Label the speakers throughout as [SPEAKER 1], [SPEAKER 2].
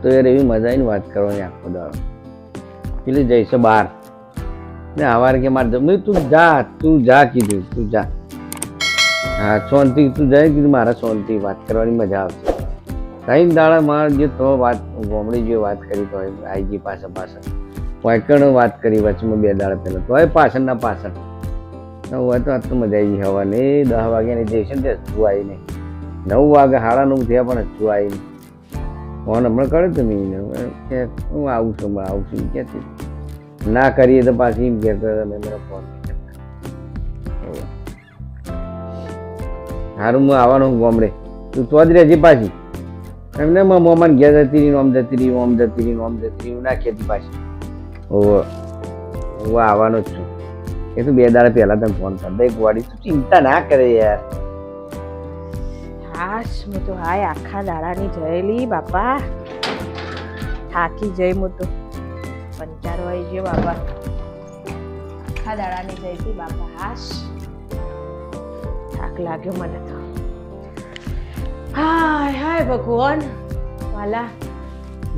[SPEAKER 1] તો યાર એવી મજા આવીને વાત કરવાની આખો દાડો. પેલી જઈશ બહાર ને સવારે કે મારે જમે તું જા કીધું તું જા. હા શાંતિ તું જાય કીધું મારા શાંતિ વાત કરવાની મજા આવશે. કઈ દાડા મારે જે તો વાત ગોમડી જે વાત કરી તો આઈજી પાછળ વાયકણ વાત કરી વચમાં 2 દાડા પહેલા તો પાછળ હોય તો આજ તો મજા આવી ગઈ. હવા ને 10 વાગ્યાની જઈશ ને હજુ આવી નહીં. 9 વાગે 9:30 થયા પણ હજુ આવી નહીં. ફોન હમણાં કરે તમે કે હું આવું છું ક્યાંથી ના કરીએ તો પાછી એમ કહેતો તમે મારો ફોન સારું હું આવવાનું ગામડે તું તો જ રહેજે પાછી. એમને મોમાન ઘેર જતી રહી આમ જતી રહી ના કહેતી પાછી. હું આવવાનો જ છું. એ તો 2 દાડા પહેલા તમે ફોન કર દે ગોડી તું ચિંતા ના કરે યાર.
[SPEAKER 2] હાશ હું તો હાય આખા દાડાની જયેલી બાપા થાકી જઈ હું તો કંટાળો આવી ગયો બાપા. આખા દાડાની જઈ હતી બાપા. હાશ થાક લાગ્યો મને તો. હાય ભગવાન વાલા.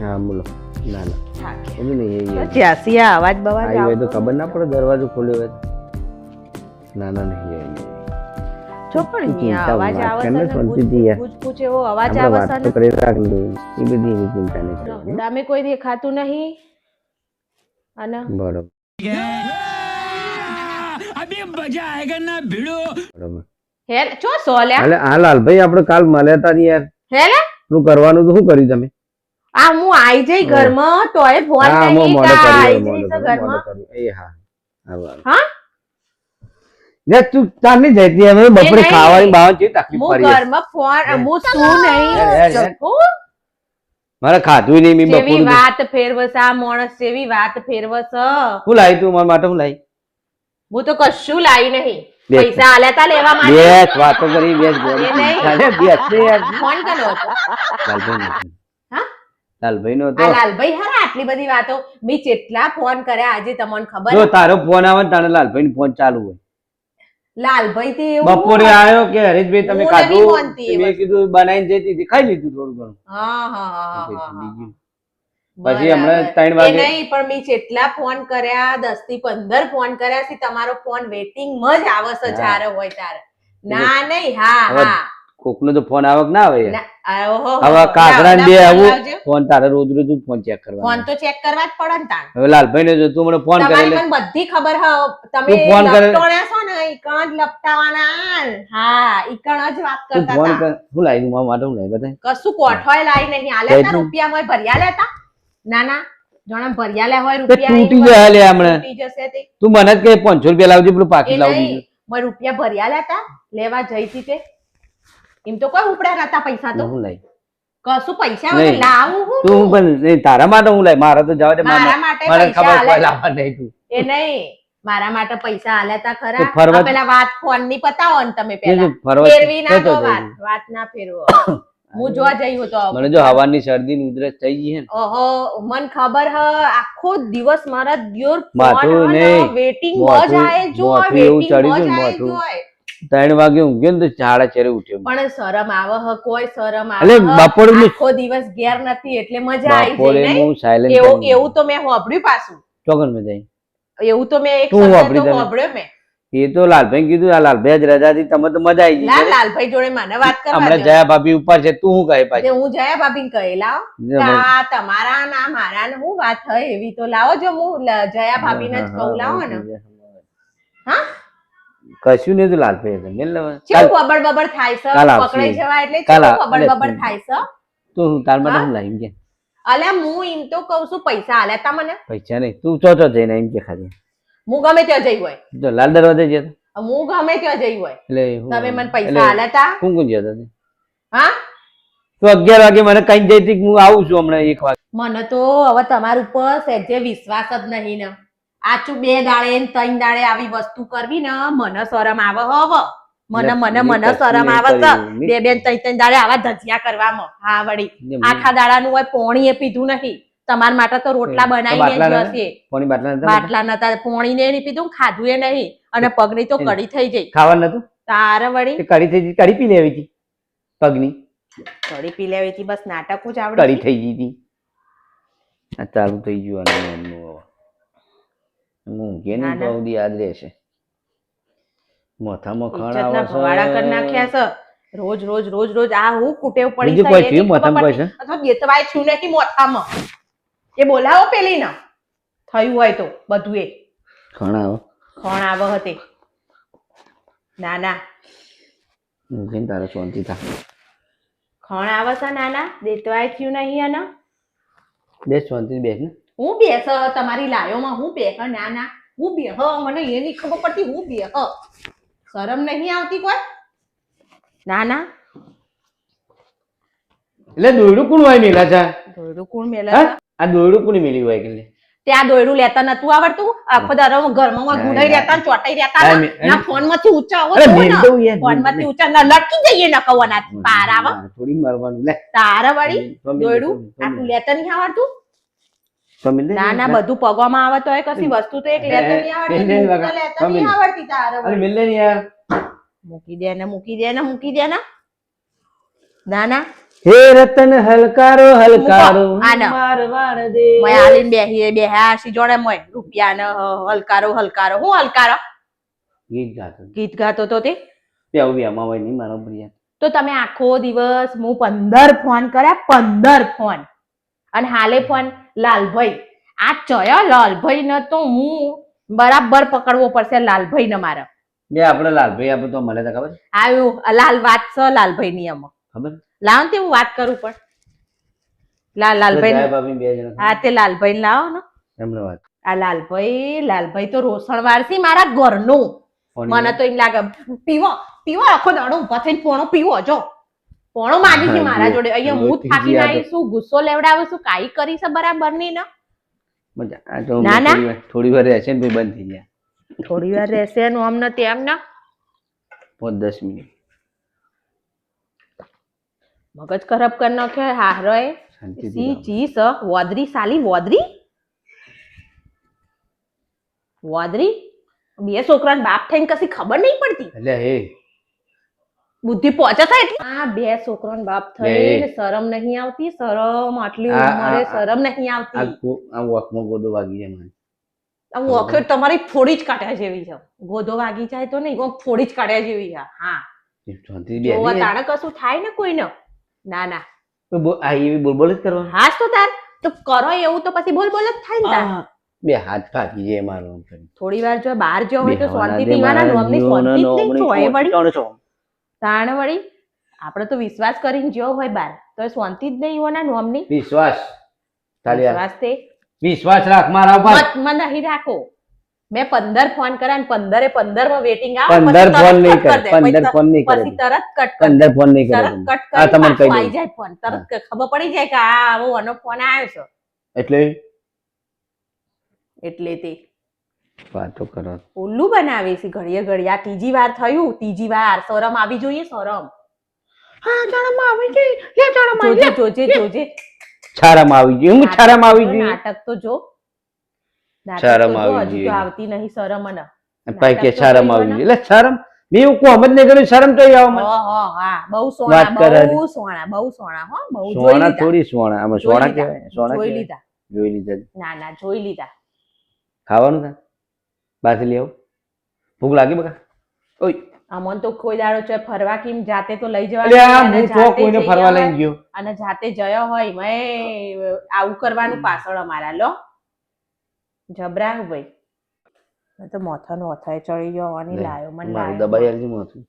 [SPEAKER 1] હા બોલો. ના
[SPEAKER 2] થાકે
[SPEAKER 1] એમ નહીં
[SPEAKER 2] જ્યાંથી આ અવાજ બવાજ
[SPEAKER 1] આવી હોય તો ખબર ના પડે દરવાજો ખોલ્યો હોય. ના નહીં
[SPEAKER 2] જો પણ અહીંયા અવાજ આવે છે પૂછ એવો અવાજ આવે છે
[SPEAKER 1] ને કરી રાખજો. એ બધી એવી ચિંતા નહીં કરવાની.
[SPEAKER 2] દામે કોઈ દેખાતું નહીં અને
[SPEAKER 1] બરોબર
[SPEAKER 3] अभी मजा आएगा ना भिड़ो.
[SPEAKER 1] બરોબર.
[SPEAKER 2] હે ચો સોલ્યા
[SPEAKER 1] એટલે હા લાલભાઈ આપણે કાલ મળ્યા તા યાર.
[SPEAKER 2] હે લે
[SPEAKER 1] શું કરવાનું તો શું કર્યું તમે?
[SPEAKER 2] આ હું આઈ જઈ ઘરમાં તોય ફોન
[SPEAKER 1] હા
[SPEAKER 2] કરી
[SPEAKER 1] મોડો
[SPEAKER 2] કા
[SPEAKER 1] કર્યો
[SPEAKER 2] આઈ જઈ તો ઘરમાં.
[SPEAKER 1] એ હા
[SPEAKER 2] હા
[SPEAKER 1] ને તું તારની જઈતી અમે બપોરે ખાવાની બાવન છે તકલીફ
[SPEAKER 2] હું
[SPEAKER 1] પડી.
[SPEAKER 2] ઘરમાં ફોન હું શું નહીં ચકો
[SPEAKER 1] મારે ખાધું નહીં મી
[SPEAKER 2] જેવી
[SPEAKER 1] બપોર
[SPEAKER 2] વાત ફેરવસ આ માણસ જેવી વાત ફેરવસ
[SPEAKER 1] હું લાવી તું મારા માટે હું લાવી
[SPEAKER 2] હું તો કશું લાવી નહીં.
[SPEAKER 1] બે.
[SPEAKER 2] પૈસા આલ્યા તા લેવા માટે
[SPEAKER 1] બેસ વાતો કરી બેસ ગોળી
[SPEAKER 2] એ નહીં.
[SPEAKER 1] ચાલે બેસ ને યાર.
[SPEAKER 2] ફોન કર્યો હતો
[SPEAKER 1] લાલભાઈ નો
[SPEAKER 2] હા
[SPEAKER 1] લાલભાઈ નો
[SPEAKER 2] આ
[SPEAKER 1] તો
[SPEAKER 2] લાલભાઈ હારા આટલી બધી વાતો મેં કેટલા ફોન કર્યા આજે તમને ખબર
[SPEAKER 1] જો
[SPEAKER 2] હે?
[SPEAKER 1] તારો ફોન આવે ને તારે લાલભાઈ ફોન ચાલુ હોય.
[SPEAKER 2] લાલભાઈ તે એવું
[SPEAKER 1] બપોરે આવ્યો કે હરેશભાઈ તમે
[SPEAKER 2] હું
[SPEAKER 1] ખાધું
[SPEAKER 2] નથી માનતી એ
[SPEAKER 1] મેં
[SPEAKER 2] વસ્તુ.
[SPEAKER 1] કીધું બનાવીને જતી હતી ખાઈ લીધું થોડું ઘણું
[SPEAKER 2] હા હા હા હા
[SPEAKER 1] બીજું પછી હમણાં 3
[SPEAKER 2] એ
[SPEAKER 1] વાગે
[SPEAKER 2] નહીં પણ મેં જેટલા ફોન કર્યા 10 થી 15 ફોન કર્યા છે તમારો ફોન વેટિંગ માં જ આવે છે જ્યારે હોય ત્યારે ના નહીં હા
[SPEAKER 1] હવે
[SPEAKER 2] હા
[SPEAKER 1] કોકનો તો ફોન આવે કે ના આવે યાર.
[SPEAKER 2] ના, ઓહો,
[SPEAKER 1] હવે કાગડા ને
[SPEAKER 2] લાવ,
[SPEAKER 1] બે
[SPEAKER 2] લાવ,
[SPEAKER 1] આવું
[SPEAKER 2] લાવજો.
[SPEAKER 1] ફોન તારે રોજ ફોન ચેક
[SPEAKER 2] ફોન
[SPEAKER 1] કરવાનો.
[SPEAKER 2] તો ચેક કરવા જ પડે ને તાણ
[SPEAKER 1] હવે લાલભાઈ ને જો તું મને ફોન
[SPEAKER 2] તમારી
[SPEAKER 1] કરે
[SPEAKER 2] મને બધી ખબર હ તમે
[SPEAKER 1] તું ફોન કરે.
[SPEAKER 2] લપટોણ્યા છો ને ઈકણ જ લપટાવાના હા ઈકણ જ વાત
[SPEAKER 1] તું
[SPEAKER 2] કરતા
[SPEAKER 1] ફોન
[SPEAKER 2] હતા
[SPEAKER 1] કર હું લાવી મારા માટે હું લાવી બતાય.
[SPEAKER 2] કશું કોઠોય લાઈ નહીં આલે તા
[SPEAKER 1] કઈ
[SPEAKER 2] રૂપિયા મોય ભર્યા લેતા ના ના જોણે ભર્યા લે હોય
[SPEAKER 1] તે
[SPEAKER 2] રૂપિયા
[SPEAKER 1] તૂટી જાય લે હમણાં.
[SPEAKER 2] તૂટી જશે તે
[SPEAKER 1] તું મને જ કહે 500 રૂપિયા લાવજે પેલું
[SPEAKER 2] એ
[SPEAKER 1] પાકીટ લાવી
[SPEAKER 2] નહીં
[SPEAKER 1] દીધું.
[SPEAKER 2] મોય રૂપિયા ભર્યા લેતા લેવા જઈ હતી તે એમ તો કોઈ ઉપડ્યા નતા પૈસા તો
[SPEAKER 1] હું લાવી
[SPEAKER 2] કશું પૈસા
[SPEAKER 1] નહીં.
[SPEAKER 2] વગર લાવું હું
[SPEAKER 1] તું હું પણ નહીં, તારા માટે હું લાવી મારા તો જવા દે
[SPEAKER 2] મારા માટે
[SPEAKER 1] મને
[SPEAKER 2] પૈસા
[SPEAKER 1] ખબર કોઈ
[SPEAKER 2] આલે
[SPEAKER 1] લાવવા નહીં તું.
[SPEAKER 2] એ નહીં મારા માટે પૈસા આલ્યા તા
[SPEAKER 1] તો
[SPEAKER 2] ખરા
[SPEAKER 1] ફરવા-
[SPEAKER 2] આ પેલા વાત ફોન ની પતાવો ને તમે
[SPEAKER 1] એ
[SPEAKER 2] પેલા
[SPEAKER 1] તો ફરવા
[SPEAKER 2] ફેરવી ના
[SPEAKER 1] જતો
[SPEAKER 2] દો
[SPEAKER 1] જઈએ.
[SPEAKER 2] વાત ના ફેરવો હું જોવા જઈ હતો
[SPEAKER 1] મને જો હવાની શરદી ને ઉધરસ થઈ ગઈ છે ને
[SPEAKER 2] ઓહો મન ખબર હ આખો દિવસ મારા દિયોર
[SPEAKER 1] માથું નહીં.
[SPEAKER 2] વેટિંગ
[SPEAKER 1] માથું-
[SPEAKER 2] જ આય જો
[SPEAKER 1] માથું એવું
[SPEAKER 2] વેટિંગ
[SPEAKER 1] ચડી
[SPEAKER 2] જ
[SPEAKER 1] ગયું
[SPEAKER 2] આય
[SPEAKER 1] માથું.
[SPEAKER 2] જોય
[SPEAKER 1] 3 વાગે ઊંઘ્યો ને તો 4:30 ઉઠ્યો.
[SPEAKER 2] પણ શરમ આવે હ કોઈ શરમ
[SPEAKER 1] એટલે
[SPEAKER 2] આવે હ.
[SPEAKER 1] બપોરે હું-
[SPEAKER 2] આખો દિવસ ઘેર નથી એટલે મજા આવી
[SPEAKER 1] બપોરે
[SPEAKER 2] જાય
[SPEAKER 1] હું silent
[SPEAKER 2] એવું
[SPEAKER 1] કરી
[SPEAKER 2] એવું તો મેં હોભળ્યું પાછું
[SPEAKER 1] ચોકન માં જઈ.
[SPEAKER 2] એવું તો મેં એક
[SPEAKER 1] તું
[SPEAKER 2] શબ્દ
[SPEAKER 1] હોભળી
[SPEAKER 2] તો
[SPEAKER 1] તને?
[SPEAKER 2] હોભળ્યો મેં
[SPEAKER 1] એ તો લાલભાઈ કીધું આ લાલભાઈ જ રજા હતી તમે તો મજા આવી ગઈ.
[SPEAKER 2] લાલભાઈ જોડે મને વાત કરવા
[SPEAKER 1] હમણાં
[SPEAKER 2] દો.
[SPEAKER 1] જયા ભાભી ઉપર છે તું શું કહે
[SPEAKER 2] જે
[SPEAKER 1] પાછી
[SPEAKER 2] હું જયા ભાભી કહેલા
[SPEAKER 1] જે મને-
[SPEAKER 2] આ તમારા ના મારા ને હું વાત થઈ એવી તો લાવો જો હું જયા ભાભી ને જ કહું લાવો ને હા
[SPEAKER 1] કશું નહીં તો લાલભાઈ હતા. મેલ લેવા.
[SPEAKER 2] કેવું બબડ બબડ થાય છે
[SPEAKER 1] કાલ આવશે.
[SPEAKER 2] પકડાઈ જવાય એટલે
[SPEAKER 1] કાલ
[SPEAKER 2] કેવું
[SPEAKER 1] આ-
[SPEAKER 2] બબડ
[SPEAKER 1] એટલે
[SPEAKER 2] બબડ થાય છે
[SPEAKER 1] તું હું તાર માટે
[SPEAKER 2] હા?
[SPEAKER 1] હું લાવી કે
[SPEAKER 2] અલ્યા હું એમ તો કઉ છું પૈસા આલ્યા તા મને
[SPEAKER 1] પૈસા નહીં તું ચો જઈને એમ કે ખાલી
[SPEAKER 2] હું ગમે ત્યાં જઈ હોય
[SPEAKER 1] જો લાલ દરવાજે જતો
[SPEAKER 2] હું ગમે ત્યાં જઈ હોય
[SPEAKER 1] એટલે હું-
[SPEAKER 2] તમે મને પૈસા
[SPEAKER 1] એટલે
[SPEAKER 2] આલ્યા તા
[SPEAKER 1] કોણ કોણ જતો હતો?
[SPEAKER 2] હા
[SPEAKER 1] તું 11 વાગે મને કઈ જઈ હતી કે હું આવું છું હમણાં 1 વાગે.
[SPEAKER 2] મને તો હવે તમારા ઉપર સહેજે વિશ્વાસ જ નહીં ને આચું 2 દાડે ને 3 દાડે આવી વસ્તુ કરવી ને મને શરમ આવે હવે મને મને
[SPEAKER 1] મેં
[SPEAKER 2] મને
[SPEAKER 1] કશું
[SPEAKER 2] શરમ
[SPEAKER 1] નહીં
[SPEAKER 2] આવે છે
[SPEAKER 1] કર્યું.
[SPEAKER 2] 2 2 3 3 દાડે આવા ધજિયા કરવામાં હા વળી
[SPEAKER 1] ને
[SPEAKER 2] આખા દાડાનું હોય પોણી એ પીધું નહીં તમારા માટે તો રોટલા
[SPEAKER 1] તો
[SPEAKER 2] બનાવીને
[SPEAKER 1] બાટલા
[SPEAKER 2] જ હશે
[SPEAKER 1] પાણી બાટલા નતા
[SPEAKER 2] બાટલા નતા પોણી ને નહીં પીધું ખાધું એ નહીં અને પગની તો કડી થઈ જઈ
[SPEAKER 1] ખાવાનું નતું
[SPEAKER 2] તારે વળી
[SPEAKER 1] તે કઢી થઈ ગઈ કઢી પી લેવી હતી પગની
[SPEAKER 2] કડી પી લેવી હતી બસ નાટક જ
[SPEAKER 1] કઢી
[SPEAKER 2] આવડે
[SPEAKER 1] થઈ ગઈ હતી આ ચાલુ થઈ ગયું આનું એમનું હવે હું ઊંઘે નહીં તો સુધી યાદ રહેશે માથામાં ખણ
[SPEAKER 2] ઇજ્જતના
[SPEAKER 1] આવે
[SPEAKER 2] ભવાડા કરી નાખ્યા છે રોજ રોજ રોજ રોજ આ હું કુટેવ પડી
[SPEAKER 1] બીજું કોઈ થયું માથામાં કોઈ છે
[SPEAKER 2] અથવા બેતવાય છું નહીં મોથામાં એ બોલાવો પેલી ના થયું હોય તો બધું એ
[SPEAKER 1] ખણ આવે
[SPEAKER 2] કોણ આવ હતે ના ના
[SPEAKER 1] ઊંઘીને તારે શાંતિ થાય
[SPEAKER 2] કોણ આવે છે નાના દેતવાય થયું નહીં અને
[SPEAKER 1] બે શાંતિ બેસ ને
[SPEAKER 2] હું બેસ તમારી લાયોમાં હું બેહ ના ના હું બેહ મને એ નહીં ખબર પડતી હું બેહ શરમ નહીં આવતી કોઈ ના ના
[SPEAKER 1] એટલે દોયડું કોણ હોય મેલા છે
[SPEAKER 2] દોયડું કોણ મેલા
[SPEAKER 1] આ દોયડું કોણ મેલી હોય કે
[SPEAKER 2] ત્યાં દોયડું લેતા નતું આવડતું આખો દારો ઘરમાં ગુડાઈ રહેતા ચોટાઈ રહેતા ના ફોન માંથી ઊંચા આવો ફોન માંથી ઊંચા ના લટકી જઈએ ન કવના પાર આવ
[SPEAKER 1] થોડી મારવાનું લે
[SPEAKER 2] તારા વાળી દોયડું આટલું લેતા નહીં આવડતું ના ના બધું પગવામાં આવે તો કશી વસ્તુ તો એક લેતા નહીં આવડતી લેતા નહીં આવડતી તારા
[SPEAKER 1] અરે મિલ ને યાર
[SPEAKER 2] મૂકી દે ને મૂકી દે ને મૂકી દે ને ના ના
[SPEAKER 1] હે રતન હલકારો હલકારો
[SPEAKER 2] આના.
[SPEAKER 1] મારવાડ દે
[SPEAKER 2] મોય આલીને બેહી બેહાસી જોડે મોય રૂપિયા ને હલકારો હલકારો હું હલકારો
[SPEAKER 1] ગીત ગાતો
[SPEAKER 2] ગીત ગાતો તો તે
[SPEAKER 1] પેવ બી આમાં હોય નહીં મારો પ્રિય
[SPEAKER 2] તો તમે આખો દિવસ હું 15 ફોન કર્યા 15 ફોન અને હાલે ફોન લાલભાઈ આ ચયો લાલભાઈ ને તો હું બરાબર પકડવો પડશે લાલભાઈ ને મારે
[SPEAKER 1] બે આપણે લાલભાઈ આપણે તો મળે તો ખબર
[SPEAKER 2] આવ્યું લાલ વાત છે લાલભાઈ ની આમાં
[SPEAKER 1] ખબર
[SPEAKER 2] લાવ ને હું વાત કરું પણ લાલભાઈ
[SPEAKER 1] ભાભી બે જણા
[SPEAKER 2] હા તે લાલભાઈ લાવો ને
[SPEAKER 1] એમને વાત
[SPEAKER 2] આ લાલભાઈ તો રોસણવાર છે મારા ઘરનું મને તો એમ લાગે પીવો પીવો આખો દાડો ઉભા થઈને પોણો પીવો જો પોણો માંગી છે મારા જોડે અહીંયા હું થાકી આવીશું ગુસ્સો લેવડાવીશું કાઈ કરી છે બરાબર નહીં ને
[SPEAKER 1] મજા આ તો
[SPEAKER 2] ના, ના.
[SPEAKER 1] થોડી વાર રહેશે ને પછી બંધ થઈ જાય
[SPEAKER 2] થોડી વાર રહેશે એનું આમ ને તેમ ને
[SPEAKER 1] 5-10 મિનિટ
[SPEAKER 2] મગજ ખરાબ કરી નાખ્યો હારો એ
[SPEAKER 1] શાંતિથી
[SPEAKER 2] સી
[SPEAKER 1] ગાઓ.
[SPEAKER 2] ચીસ વોદરી સાલી વોદરી બે છોકરાને બાપ થઈને કશી ખબર નહીં પડતી
[SPEAKER 1] એટલે હે
[SPEAKER 2] બુદ્ધિ પહોંચે થાય એટલે આ બે છોકરાને બાપ થઈને શરમ નહીં આવતી શરમ આટલી ઉંમરે શરમ નહીં આવતી
[SPEAKER 1] આ વોકમાં ગોદો વાગી જાય મને
[SPEAKER 2] આ વખત તમારી ફોડી જ કાઢ્યા જેવી છે ગોદો વાગી જાય તો નહીં ફોડી જ કાઢ્યા જેવી છે હા
[SPEAKER 1] શાંતિથી
[SPEAKER 2] જોવા
[SPEAKER 1] બેસી
[SPEAKER 2] તાણે કશું થાય ને કોઈને ના ના
[SPEAKER 1] આ એવી બોલ જ કરવાનું
[SPEAKER 2] હાસ તો તાર તો કરો એવું તો પછી બોલ જ થાય ને તાર
[SPEAKER 1] બે હાથ ફાટી જાય મારો આમ કરીને.
[SPEAKER 2] થોડી વાર જો બહાર જો હોય તો
[SPEAKER 1] બેહવાના
[SPEAKER 2] શાંતિ
[SPEAKER 1] દે
[SPEAKER 2] પીવાના
[SPEAKER 1] મારા
[SPEAKER 2] નોમની
[SPEAKER 1] જીવોના
[SPEAKER 2] શાંતિ જ નહીં
[SPEAKER 1] નોમની
[SPEAKER 2] જોય વળી
[SPEAKER 1] કોણ છો?
[SPEAKER 2] તાણ વળી આપણે તો વિશ્વાસ કરીને જો હોય બાર તો શાંતિ જ નહીં હોના નોમની
[SPEAKER 1] વિશ્વાસ તારી આ-
[SPEAKER 2] વિશ્વાસ તે
[SPEAKER 1] વિશ્વાસ રાખ મારા ઉપર
[SPEAKER 2] મત નહીં રાખો મેં 15 ફોન કર્યા ને 15 માં વેટિંગ
[SPEAKER 1] 15 ફોન નહીં કરે 15 ફોન નહીં કરે
[SPEAKER 2] પછી તરત કટ કર
[SPEAKER 1] 15 ફોન નહીં કરે
[SPEAKER 2] તરત કટ
[SPEAKER 1] આ
[SPEAKER 2] કરી
[SPEAKER 1] તમને કહી
[SPEAKER 2] પાછો
[SPEAKER 1] દઉં.
[SPEAKER 2] આવી જાય ફોન તરત ખબર પડી જાય કે આ આવો આનો ફોન આવ્યો છે
[SPEAKER 1] એટલે
[SPEAKER 2] એટલે તે
[SPEAKER 1] વાતો કરો
[SPEAKER 2] ઉલ્લુ બનાવે છે ઘડીએ ઘડી આ ત્રીજી વાર થયું ત્રીજી વાર શરમ આવી જોઈએ શરમ હા શરમ આવી જોઈએ લે શરમ આવી જોજે જોજે
[SPEAKER 1] છારામ આવી ગઈ હું છારામ આવી ગઈ
[SPEAKER 2] નાટક તો જો
[SPEAKER 1] શરમ
[SPEAKER 2] નાટક તો જો,
[SPEAKER 1] આવી
[SPEAKER 2] હજુ
[SPEAKER 1] જોઈએ.
[SPEAKER 2] તો આવતી નહીં શરમ અને
[SPEAKER 1] ભાઈ કે છારામ આવી ગઈ એટલે શરમ મેં એવું કોમ જ નહીં કર્યું શરમ તો આવો મને
[SPEAKER 2] હા બહુ
[SPEAKER 1] વાત
[SPEAKER 2] સોના
[SPEAKER 1] કરે છે.
[SPEAKER 2] બહુ સોના હો બહુ જોઈ
[SPEAKER 1] સોના
[SPEAKER 2] લીધા
[SPEAKER 1] થોડી સોના આમાં
[SPEAKER 2] જોઈ
[SPEAKER 1] સોના
[SPEAKER 2] લીધા.
[SPEAKER 1] કહેવાય સોના
[SPEAKER 2] જોઈ
[SPEAKER 1] કહેવાય.
[SPEAKER 2] લીધા
[SPEAKER 1] જોઈ લીધા
[SPEAKER 2] ના ના જોઈ લીધા
[SPEAKER 1] ખાવાનું થાય બહારથી લઈ આવું ભૂખ લાગી બકા ઓય
[SPEAKER 2] અમન તો કોઈ દાડો છે ફરવા કેમ જાતે તો લઈ
[SPEAKER 1] એટલે આ
[SPEAKER 2] જવાનું
[SPEAKER 1] હું તો કોઈને ફરવા લઈને ગયો
[SPEAKER 2] અને જાતે જયો હોય મેં આવું કરવાનું પાછળ અમારા લો જબરા ભાઈ મેં તો માથાનો અથાય ચડી જવાની લાયો મને
[SPEAKER 1] મારું
[SPEAKER 2] લાયો.
[SPEAKER 1] દબાઈ આલજે માથું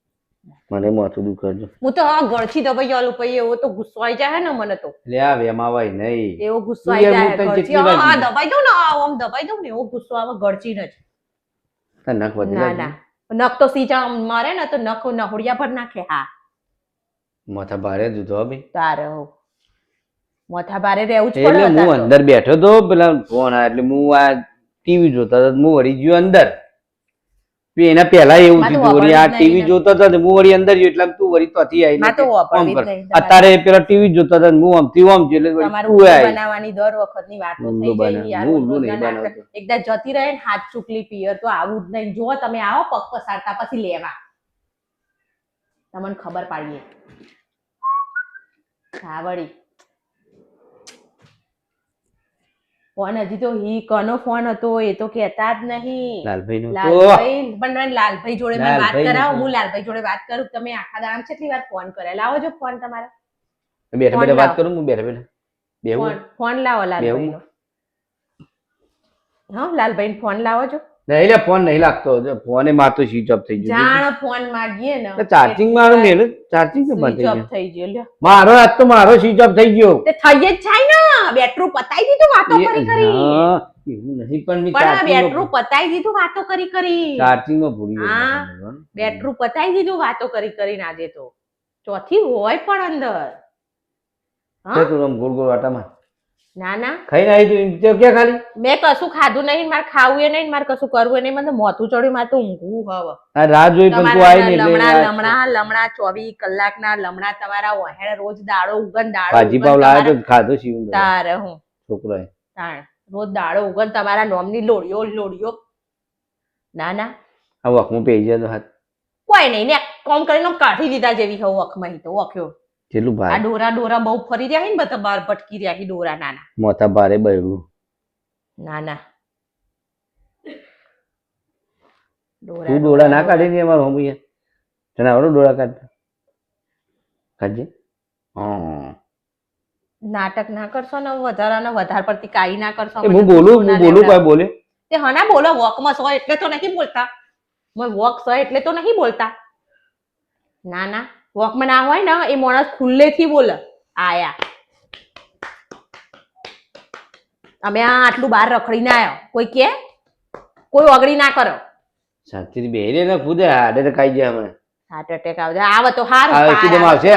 [SPEAKER 1] મને માથું દુખાડજો
[SPEAKER 2] હું તો હા ગળથી દબાઈ આલું પછી એવો તો ગુસ્સો આવી જાય ને મને તો
[SPEAKER 1] એટલે આ વેમાવાય નહીં
[SPEAKER 2] એવો ગુસ્સો
[SPEAKER 1] તું
[SPEAKER 2] આવી
[SPEAKER 1] યાર
[SPEAKER 2] જાય
[SPEAKER 1] હું તને
[SPEAKER 2] ગળથી.
[SPEAKER 1] જેટલી વાર
[SPEAKER 2] હા
[SPEAKER 1] કીધું.
[SPEAKER 2] દબાઈ દઉં ને આમ દબાઈ દઉં ને એવો ગુસ્સો આવે ગળથી જ
[SPEAKER 1] તાર નખ વધી
[SPEAKER 2] ના
[SPEAKER 1] લાગી?
[SPEAKER 2] ના નખ તો સીધા આમ મારે ને તો નખ નહુડિયા પર નાખે હા
[SPEAKER 1] માથા ભારે દીધો બી
[SPEAKER 2] તારે હો માથા ભારે રહેવું જ
[SPEAKER 1] એટલે
[SPEAKER 2] પડે
[SPEAKER 1] હું
[SPEAKER 2] અત્યારે તો.
[SPEAKER 1] અંદર બેઠો તો પેલા ફોન આ એટલે હું આ ટીવી જોતા હતા હું વળી ગયો અંદર પછી એના પહેલા એવું
[SPEAKER 2] માં તો
[SPEAKER 1] થયું વળી આ
[SPEAKER 2] વાપરવું જ
[SPEAKER 1] ટીવી
[SPEAKER 2] નહીં
[SPEAKER 1] જોતા હતા ને હું વળી અંદર ગયો એટલે તું વળી ત્યાંથી આવીને
[SPEAKER 2] માં તો
[SPEAKER 1] કે
[SPEAKER 2] વાપરવી
[SPEAKER 1] આમ
[SPEAKER 2] જ
[SPEAKER 1] કર.
[SPEAKER 2] નહીં તમારે.
[SPEAKER 1] અત્યારે પેલા ટીવી જોતા હતા ને હું આમથી આમ જોઈ એટલે વળી
[SPEAKER 2] તમારું
[SPEAKER 1] તું
[SPEAKER 2] ઉલ્લુ
[SPEAKER 1] આવી.
[SPEAKER 2] બનાવવાની દર વખતની વાતો
[SPEAKER 1] ઉલ્લુ
[SPEAKER 2] થઈ
[SPEAKER 1] બનાવ.
[SPEAKER 2] ગઈ યાર
[SPEAKER 1] હું ઉલ્લુ
[SPEAKER 2] રોજના
[SPEAKER 1] નહીં
[SPEAKER 2] નાટક.
[SPEAKER 1] બનાવતો.
[SPEAKER 2] એકદા જતી રહે ને હાથ ચૂકલી પિયર તો આવું જ નહીં જો તમે આવો પગ પસારતા પછી લેવા તમને ખબર પાડીએ હા વળી ફોન હજી તો ઈ કનો ફોન હતો એ તો કહેતા જ નહીં.
[SPEAKER 1] લાલભાઈ નો
[SPEAKER 2] લાલભાઈ પણ મને લાલભાઈ જોડે મને વાત
[SPEAKER 1] લાલભાઈ
[SPEAKER 2] કરાવો.
[SPEAKER 1] નો.
[SPEAKER 2] હું લાલભાઈ જોડે વાત કરું. તમે આખા દામ કેટલી વાર ફોન કરે? લાવો જો ફોન તમારા.
[SPEAKER 1] બેઠા
[SPEAKER 2] ફોન
[SPEAKER 1] બેઠા વાત
[SPEAKER 2] લાવો.
[SPEAKER 1] કરું હું બેઠા બેહું
[SPEAKER 2] ફોન લાવો લાલભાઈ નો. હા લાલભાઈ ફોન લાવો છો.
[SPEAKER 1] નહીં લે ફોન નહીં લાગતો ફોને માં તો સ્વિચ ઓફ થઈ ગયો
[SPEAKER 2] જાણ ફોન માંગીએ ને
[SPEAKER 1] ચાર્જિંગ મારો મેલ ચાર્જિંગ તો બંધ
[SPEAKER 2] સ્વિચ
[SPEAKER 1] થઈ
[SPEAKER 2] ઓફ
[SPEAKER 1] ગયો
[SPEAKER 2] થઈ ગયો. લ્યો
[SPEAKER 1] મારો આજ તો મારો સ્વિચ ઓફ થઈ ગયો
[SPEAKER 2] તે થઈ જ જાય ને. બેટરું પતાઈ દીધું વાતો કરી કરી.
[SPEAKER 1] હા, એવું નહીં પણ મેં
[SPEAKER 2] પણ આ
[SPEAKER 1] charging માં-
[SPEAKER 2] બેટરું પતાઈ દીધું વાતો કરી કરી.
[SPEAKER 1] ચાર્જિંગ માં ભૂલી ગયો
[SPEAKER 2] હા.
[SPEAKER 1] ભગવાન.
[SPEAKER 2] બેટરું પતાઈ દીધું વાતો કરી કરીને આજે તો. ચોથી હોય પણ અંદર.
[SPEAKER 1] છે
[SPEAKER 2] હા
[SPEAKER 1] તું આમ ગોળ ગોળ આટામાં
[SPEAKER 2] ના ના
[SPEAKER 1] ખાઈને આવી તું એમ તે ક્યાં ખાલી
[SPEAKER 2] મેં કશું ખાધું નહીં. મારે ખાવું એ નહીં. મારે કશું કરવું એ નહીં. મને તો મોઢું ચડ્યું. મારે તો ઊંઘવું હવે.
[SPEAKER 1] આ રાહ જોઈ પણ તું આવી નહીં એટલે
[SPEAKER 2] લમણા 24 કલાકના લમણા તમારા ઓહેણ રોજ દાડો ઉગન દાડો
[SPEAKER 1] ભાજી પાવ લાવ્યો તો ખાધો શિવ
[SPEAKER 2] તારે હું
[SPEAKER 1] છોકરાએ
[SPEAKER 2] તાણ રોજ દાડો ઉગન તમારા નોમની લોડિયો લોડિયો. ના ના
[SPEAKER 1] આ વખમાં પેઈ જાય તો હાથ
[SPEAKER 2] કોઈ નહીં ને કોમ કરીને આમ કાઢી દીધા જેવી હવે વખમાં તો વખ્યો.
[SPEAKER 1] જેટલું
[SPEAKER 2] આ
[SPEAKER 1] ભારે
[SPEAKER 2] ડોરા ડોરા બહુ ફરી રહ્યા છે ને બધા બહાર ભટકી રહ્યા છે ડોરા. નાના
[SPEAKER 1] મોથા ભારે બૈરું
[SPEAKER 2] ના ના
[SPEAKER 1] તું ડોળા ના કાઢી ને અમારો હમ યાર તને આવડો ડોળા કાઢતા કાઢજે હા
[SPEAKER 2] નાટક ના કરશો ને વધારાના વધારે પડતી કાઈ ના કરશો.
[SPEAKER 1] એ હું બોલું કોઈ બોલે
[SPEAKER 2] તે હના બોલો વોકમાં સો એટલે તો નહીં બોલતા. વોક સો એટલે તો નહીં બોલતા. ના ના વોકમાં ના હોય ને એ માણસ ખુલ્લેથી બોલે. આયા અમે આ આટલું બહાર રખડીને આવ્યો. કોઈ કે કોઈ ઓગળી ના કરો.
[SPEAKER 1] સાચી બેરે ને ખુદે હાડે તો ખાઈ જાય હમણાં
[SPEAKER 2] હાર્ટ એટેક આવે તો હારું.
[SPEAKER 1] આવે એકદમ આવશે.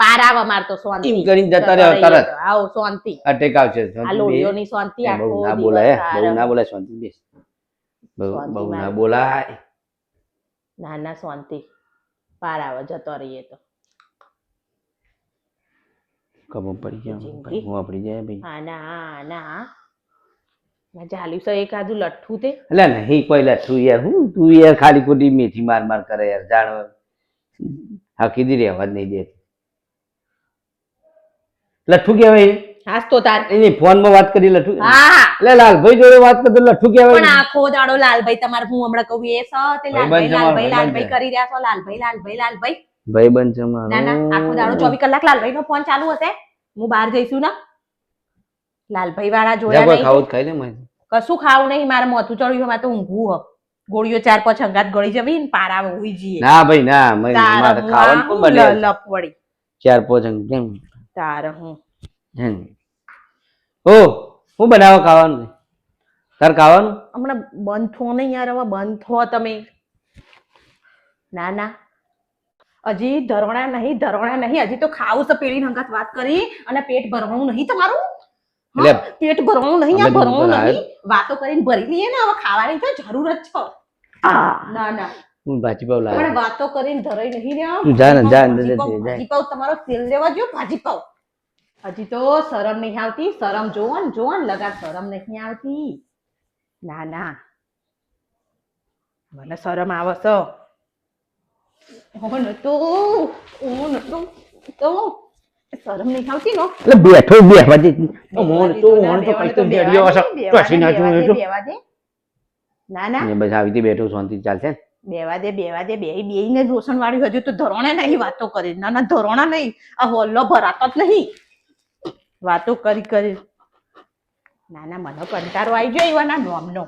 [SPEAKER 2] પાર આવે માર તો શાંતિ.
[SPEAKER 1] એમ કરીને જતા રહે તરત
[SPEAKER 2] આવો શાંતિ.
[SPEAKER 1] અટેક આવશે
[SPEAKER 2] આ લોડીઓની શાંતિ
[SPEAKER 1] બહુ
[SPEAKER 2] આખો
[SPEAKER 1] ના
[SPEAKER 2] દિવસ
[SPEAKER 1] બોલાય બહુ
[SPEAKER 2] હારે.
[SPEAKER 1] ના બોલાય શાંતિ બેસ બહુ ના બોલાય
[SPEAKER 2] ના ના શાંતિ. પાર આવે જતો રહીએ તો.
[SPEAKER 1] ખબર પડી જાય
[SPEAKER 2] જિંદગી.
[SPEAKER 1] હું પડી જાય ભાઈ
[SPEAKER 2] હા ના ના મેં ચાલ્યું છે એકાદું લઠ્ઠું તે.
[SPEAKER 1] એટલે નહીં કોઈ લઠ્ઠું યાર હું તું યાર ખાલી ખોટી મેથી માર માર કરે યાર જાણ હા કીધી રહેવા જ નહીં દે લઠ્ઠું કહેવાય
[SPEAKER 2] હાસ તો તાર.
[SPEAKER 1] એની ફોન માં વાત કરી લઠ્ઠું
[SPEAKER 2] હા
[SPEAKER 1] એટલે લાલભાઈ જોડે વાત કરતો લઠ્ઠું
[SPEAKER 2] પણ
[SPEAKER 1] કહેવાય
[SPEAKER 2] આખો દાડો લાલભાઈ તમારે હું હમણાં કહું એ સ તે લાલભાઈ
[SPEAKER 1] ભાઈબંધ છે મારો,
[SPEAKER 2] લાલભાઈ લાલભાઈ
[SPEAKER 1] ભાઈબંધ
[SPEAKER 2] કરી રહ્યા છો. લાલભાઈ લાલભાઈ લાલભાઈ.
[SPEAKER 1] ભાઈબંધ છે
[SPEAKER 2] ના ના આખો દાડો 24 કલાક લાલભાઈ નો ફોન ચાલુ હશે. હું બહાર જઈશું ને લાલભાઈ વાળા જોયા
[SPEAKER 1] કોઈ
[SPEAKER 2] નહીં.
[SPEAKER 1] ખાવું ખાઈ લે મને
[SPEAKER 2] કશું ખાવું નહીં. મારે મોથું ચડ્યું મારે તો ઊંઘવું હ. ગોળીઓ 4-5 અંગાત ગળી જવી ને પારા ઉઈ જઈએ.
[SPEAKER 1] ના ભાઈ ના મારે ખાવાનું પણ બને
[SPEAKER 2] લપવડી
[SPEAKER 1] 4-5 કેમ
[SPEAKER 2] તારે હું
[SPEAKER 1] હમ. ઓ હું બનાવો ખાવાનું તાર ખાવાનું
[SPEAKER 2] હમણાં બંધ થો નહીં યાર. હવે બંધ થો તમે. ના ના હજી ધરવણા નહીં. હજી તો ખાવું છે. પેલી અંગાત વાત કરી અને પેટ ભરવાનું નહીં તમારું. હા,
[SPEAKER 1] એટલે
[SPEAKER 2] પેટ ભરવાનું નહીં. આ
[SPEAKER 1] અમે
[SPEAKER 2] ભરવાનું
[SPEAKER 1] દૂધ
[SPEAKER 2] નહીં. વાતો કરીને ભરી લઈએ ને હવે ખાવાની તો જરૂર જ છે. ના ના
[SPEAKER 1] હું ભાજી પાવ લાવ
[SPEAKER 2] પણ વાતો કરીને ધરાઈ નહીં રહ્યા.
[SPEAKER 1] તું જા ને, જા અંદર
[SPEAKER 2] ભાજી
[SPEAKER 1] જજે,
[SPEAKER 2] પાવ,
[SPEAKER 1] જા.
[SPEAKER 2] ભાજી પાવ તમારો તેલ લેવા જો. ભાજી પાવ હજી તો શરમ નહીં આવતી. શરમ જોવો ને લગાડ શરમ નહીં આવતી. ના ના મને શરમ આવે છે. તો શરમ નહીં આવતી નો.
[SPEAKER 1] એટલે બેઠો બેહવા દે
[SPEAKER 2] બેવા દે. ના ના
[SPEAKER 1] ને બસ આવી રીતે બેઠો શાંતિ ચાલશે ને
[SPEAKER 2] બેવા દે બેયને રોશન વાળી. હજુ તો ધોરણે નહીં વાતો કરી. ના ના ધોરણા નહીં. આ હોલ્લો ભરાતો જ નહીં વાતો કરી. ના ના મને કંટાળો આવી ગયો એવાના નોમનો.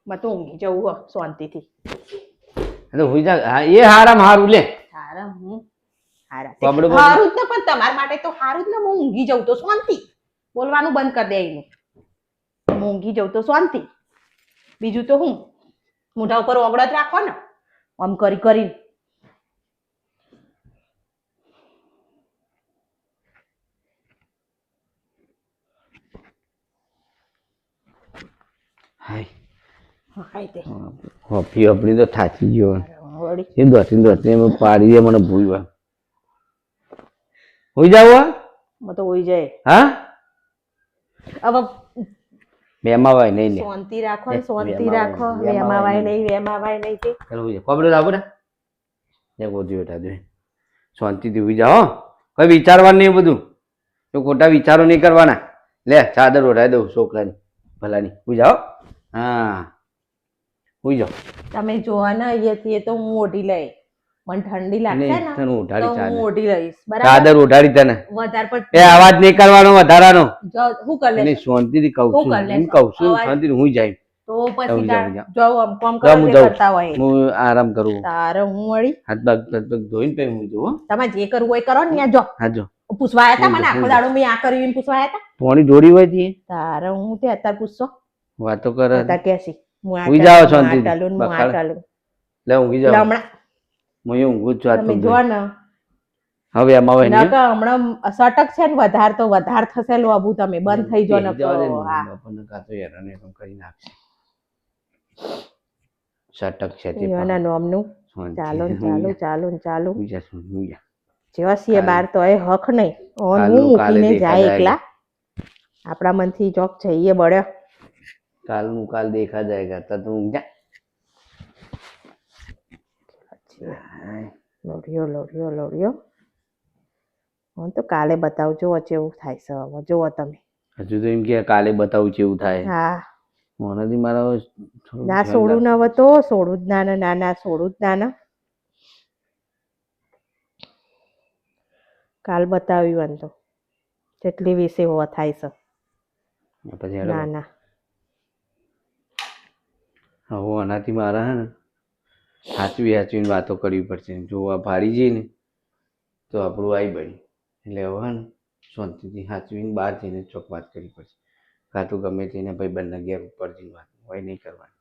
[SPEAKER 2] મેં તો ઊંઘી જવું હો શાંતિથી.
[SPEAKER 1] તો હોઈ જા હા, એ હારામ હારું લે
[SPEAKER 2] હારા હું હારા
[SPEAKER 1] બાબડો બાબડો.
[SPEAKER 2] હારું જ ને. પણ તમારા માટે તો હારું જ ને. હું ઊંઘી જવું તો શાંતિ. બોલવાનું બંધ કરી દે એનું. હું ઊંઘી જવું તો શાંતિ. બીજું તો હું મોઢા ઉપર ઓગળત રાખો ને આમ કરીને.
[SPEAKER 1] હાય
[SPEAKER 2] હાય તે
[SPEAKER 1] હોપી આપણી તો થાકી ગયો
[SPEAKER 2] વળી
[SPEAKER 1] એ દોતી એમ પાડી દે મને ભૂલવા હોઈ જાવ
[SPEAKER 2] મેં તો હોઈ જાય.
[SPEAKER 1] હા
[SPEAKER 2] હવે
[SPEAKER 1] બેમાવાય નહીં લે
[SPEAKER 2] શાંતિ રાખો ને,
[SPEAKER 1] એ,
[SPEAKER 2] શાંતિ
[SPEAKER 1] વેમાવાય
[SPEAKER 2] રાખો.
[SPEAKER 1] નહીં,
[SPEAKER 2] વેમાવાય નહીં તે.
[SPEAKER 1] ચાલો હોઈ જા કોબડો લાવો ને એ ગોદી બેઠા દે શાંતિથી હોઈ જાઓ. કોઈ વિચારવાનું નહીં બધું તો ખોટા વિચારો નહીં કરવાના. લે ચાદર ઓઢાઈ દઉં છોકરાની ભલાની હુઈ જાઓ હા હુઈ જાઓ
[SPEAKER 2] તમે જોવા ને અહીંયાથી એ તો હું ઓઢી લઈ મને ઠંડી લાગશે
[SPEAKER 1] નહીં,
[SPEAKER 2] ને
[SPEAKER 1] તને ઉઠાડી
[SPEAKER 2] તો હું
[SPEAKER 1] ચાદર.
[SPEAKER 2] ઓઢી લઈશ બરાબર
[SPEAKER 1] ચાદર ઓઢાડી તને
[SPEAKER 2] વધારે
[SPEAKER 1] એ
[SPEAKER 2] પડતી
[SPEAKER 1] અવાજ નહીં કરવાનો વધારાનો
[SPEAKER 2] જો હું કરી
[SPEAKER 1] એને
[SPEAKER 2] લઈશ
[SPEAKER 1] શાંતિથી કહું
[SPEAKER 2] હું
[SPEAKER 1] છું
[SPEAKER 2] કરી
[SPEAKER 1] એમ
[SPEAKER 2] લેશો?
[SPEAKER 1] કહું છું
[SPEAKER 2] અવાજ-
[SPEAKER 1] શાંતિથી હુઈ જાય
[SPEAKER 2] તો પછી
[SPEAKER 1] જાઉં, જાઉં.
[SPEAKER 2] જો આમ કોમ
[SPEAKER 1] જાઉં,
[SPEAKER 2] કરો
[SPEAKER 1] હું
[SPEAKER 2] તે
[SPEAKER 1] જાઉં.
[SPEAKER 2] કરતા હોય
[SPEAKER 1] હું આરામ કરું
[SPEAKER 2] તારે હું વળી
[SPEAKER 1] હાથ પગ ધોઈને પછી હું જુઓ
[SPEAKER 2] તમે જે કરવું હોય કરો ને ત્યાં જો
[SPEAKER 1] હા જો
[SPEAKER 2] પૂછવા આવ્યા હતા મને
[SPEAKER 1] હું
[SPEAKER 2] આખો
[SPEAKER 1] જાઉં.
[SPEAKER 2] દાડો મેં આ કર્યું એમ પૂછવા આવ્યા હતા
[SPEAKER 1] પોણી જોડી હોય છે
[SPEAKER 2] તારે હું તે અત્યારે પૂછશો
[SPEAKER 1] વાતો કરે
[SPEAKER 2] અત્યારે કેસી હું આ
[SPEAKER 1] હુઈ જાઓ
[SPEAKER 2] ટાલું, હું આ
[SPEAKER 1] શાંતિથી.
[SPEAKER 2] ટાલું, હું આ
[SPEAKER 1] બખાડ.
[SPEAKER 2] ટાલું.
[SPEAKER 1] લે ઊંઘી
[SPEAKER 2] એટલે
[SPEAKER 1] જાઓ
[SPEAKER 2] હમણાં
[SPEAKER 1] હું અહીં ઊંઘું જ છું આજ
[SPEAKER 2] તમે
[SPEAKER 1] તો
[SPEAKER 2] જો ને
[SPEAKER 1] હવે એમાં હોય નહીં.
[SPEAKER 2] નકર હમણાં સટક છે ને વધારે તો વધારે થશે લોબુ તમે બંધ થઈ જો
[SPEAKER 1] બેસી જવા દે ને,
[SPEAKER 2] નકર હા
[SPEAKER 1] બાપાને કાં તો હેરાન હેરાન કરી નાખશે સટક છે તે
[SPEAKER 2] એના નોમનું
[SPEAKER 1] શાંતિ.
[SPEAKER 2] ચાલો ને
[SPEAKER 1] હુઈ
[SPEAKER 2] ચાલો ને ચાલો
[SPEAKER 1] જા,
[SPEAKER 2] ને ચાલો
[SPEAKER 1] હુઈ જા, હુઈ જા.
[SPEAKER 2] જેવા છીએ બાર તો એ હક નહીં ઓન
[SPEAKER 1] કાલનું
[SPEAKER 2] હું
[SPEAKER 1] કાલે
[SPEAKER 2] મૂકીને
[SPEAKER 1] દેખા
[SPEAKER 2] જાય
[SPEAKER 1] જાયગા.
[SPEAKER 2] એકલા આપણા મનથી ચોક જઈએ બળ્યો
[SPEAKER 1] કાલનું કાલ દેખા જાયગા તા તું ઊંઘ જા.
[SPEAKER 2] લોડિયો હું તો કાલે બતાવજો વચ્ચે એવું થાય છે હવે જુઓ તમે
[SPEAKER 1] હજુ તો એમ કે કાલે બતાવું કેવું થાય
[SPEAKER 2] હા
[SPEAKER 1] મોનાથી મારા થોડું
[SPEAKER 2] ના
[SPEAKER 1] ધ્યાન
[SPEAKER 2] સોડું
[SPEAKER 1] રાખ.
[SPEAKER 2] ન હવે તો સોડું જ ના ના સોડું જ ના કાલ બતાવ્યું આને તો જેટલી વિશે એવો થાય છે
[SPEAKER 1] પછી હેડો
[SPEAKER 2] ના ના
[SPEAKER 1] હવે આનાથી મારા હે ને હાચવીને વાતો કરવી પડશે જો આ ભારી જઈએ ને તો આપણું આવી બળી એટલે હવે હે ને શાંતિથી હાચવીને બહાર જઈને ચોક વાત કરવી પડશે કાં તો ગમે તેને ભાઈ બંને ઘેર ઉપર જઈને વાત હોય નહીં કરવાની